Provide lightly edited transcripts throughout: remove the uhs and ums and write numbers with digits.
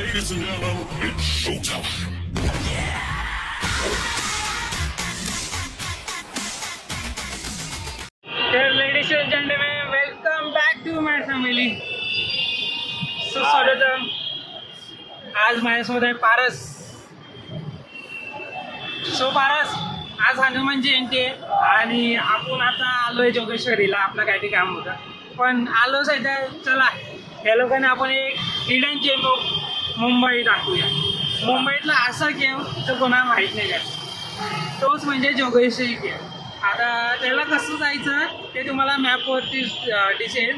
Ladies and gentlemen, it's showtime. Ladies and gentlemen, welcome back to my family. So स्वागतम. आज माझ्यासोबत आहे Paras. So Paras, आज हनुमान जयंती आहे आणि आपण आता आलोय जोगेश्वरीला. आपलं काहीतरी काम होतं पण आलो सध्या. चला या लोकांनी आपण एक हिडन जेम ऑफ मुंबई दाखवूया. मुंबईतला असा गेम तो कोणाला माहीत नाही का, तोच म्हणजे जोगेश्वरी गेम. आता त्याला कसं जायचं ते तुम्हाला मॅपवरती दिसेल,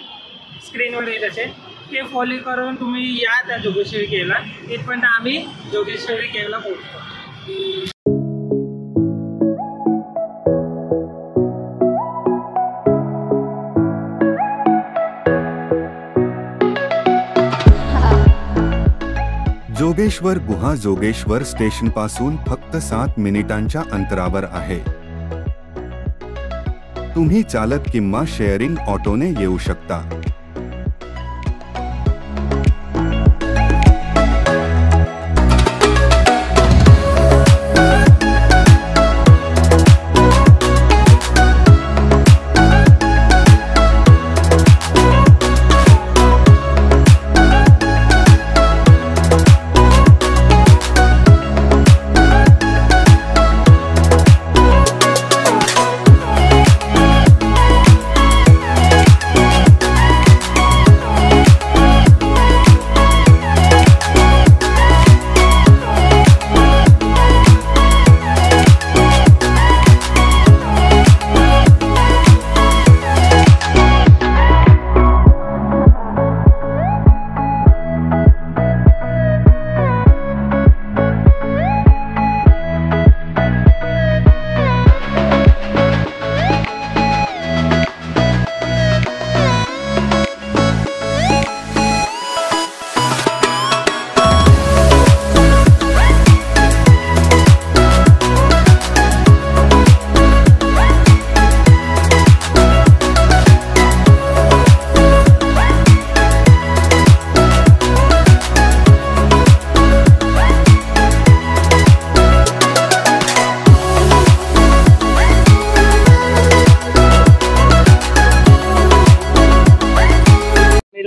स्क्रीनवर येत असेल. ते फॉलो करून तुम्ही या त्या जोगेश्वरी केवला. इथपर्यंत आम्ही जोगेश्वरी केवला पोहोचतो. जोगेश्वर गुहा जोगेश्वर स्टेशन पासून फक्त 7 मिनिटांच्या अंतरावर आहे. तुम्ही चालत किंवा शेअरिंग ऑटोने येऊ शकता.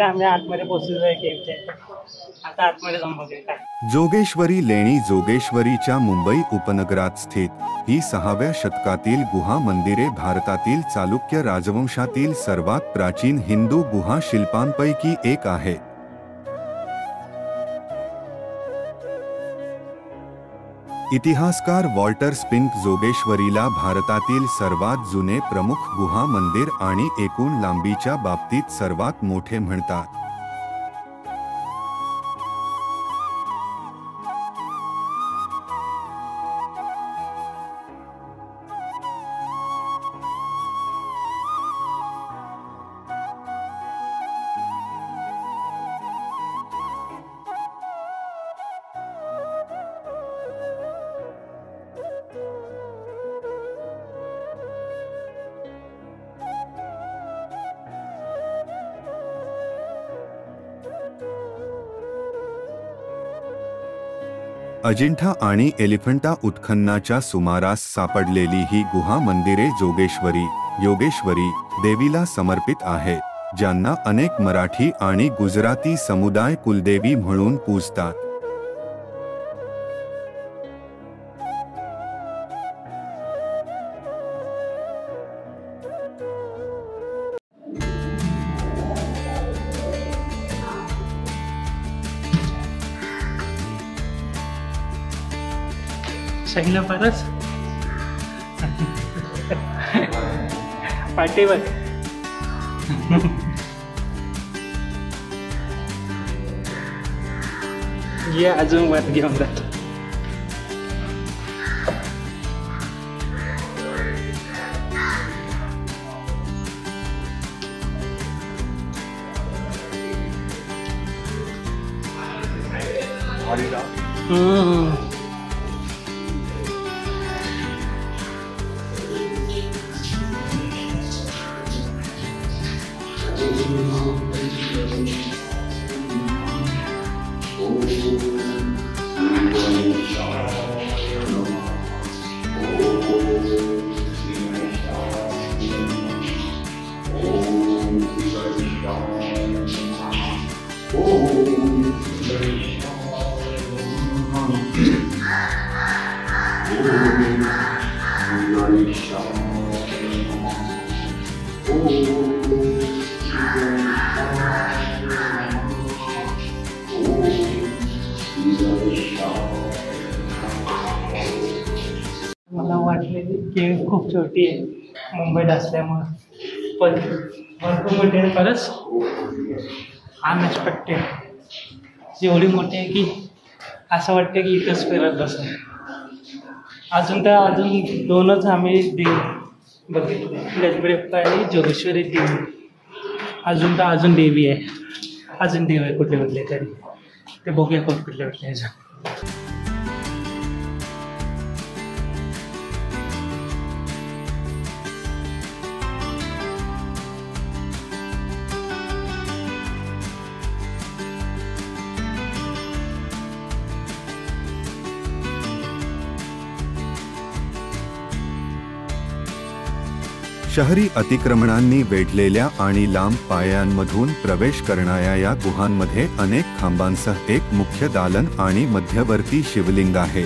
आम्ही आतमध्ये पोहोचलो आहे केवच्या. आता आतमध्ये जाऊन बघूया. जोगेश्वरी लेणी जोगेश्वरीच्या मुंबई उपनगरात स्थित ही 6व्या शतकातील गुहा मंदिरे भारतातील चालुक्य राजवंशातील सर्वात प्राचीन हिंदू गुहा शिल्पांपैकी एक आहे. इतिहासकार वॉल्टर स्पिंक जोगेश्वरीला भारतातील सर्वात जुने प्रमुख गुहा मंदिर आणि एकूण लांबीच्या बाबतीत सर्वात मोठे म्हणतात. अजिंठा आणि एलिफंटा उत्खननाच्या सुमारास सापडलेली ही गुहा मंदिरे जोगेश्वरी, योगेश्वरी देवीला समर्पित आहेत, ज्यांना अनेक मराठी आणि गुजराती समुदाय कुलदेवी म्हणून पूजतात. सहीला पारस पाठीवर ये अजून वर घेऊन जातो. मला वाटलेली केळी खूप छोटी आहे मुंबईत असल्यामुळं, पण भरपूर मोठी आहे. खरंच अनएक्सपेक्टेड एवढी मोठी आहे की असं वाटतं की इथंच फिरत बसं. अजून 2च आम्ही देव बघितले, गजबडप्पा आणि जोगेश्वरी देवी. अजून देवी आहे, अजून देव आहे कुठले तरी, ते बघूया कुठले अजून. शहरी अतिक्रमणांनी वेढलेल्या आणि लांब पायऱ्यांमधून प्रवेश करणाऱ्या या गुहांमध्ये अनेक खांबांसह एक मुख्य दालन आणि मध्यवर्ती शिवलिंग आहे.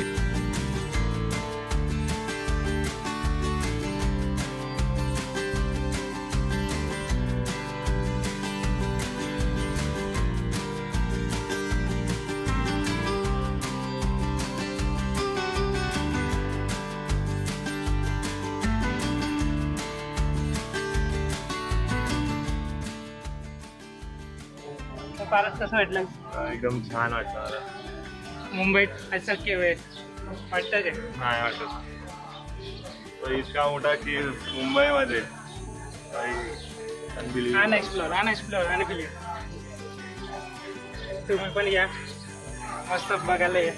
फारच कसं वाटलं? एकदम छान वाटतं मला. मुंबईत असं केव्हा वाटतं ते नाही वाटत. तो इतका मोठा की मुंबईमध्ये अनएक्सप्लोर आणि तुम्ही पण या, मस्त बघायला या.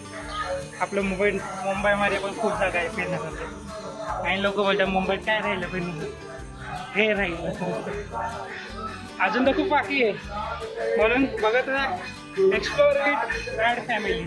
आपलं मुंबईमध्ये पण खूप जागा आहे फिरण्यासाठी. काही लोक बोलतात मुंबईत काय राहिलं फिरण्यासाठी, हे राहिलं अजून तर खूप बाकी आहे. म्हणून बघत राहा, एक्सप्लोर इट ॲड फॅमिली.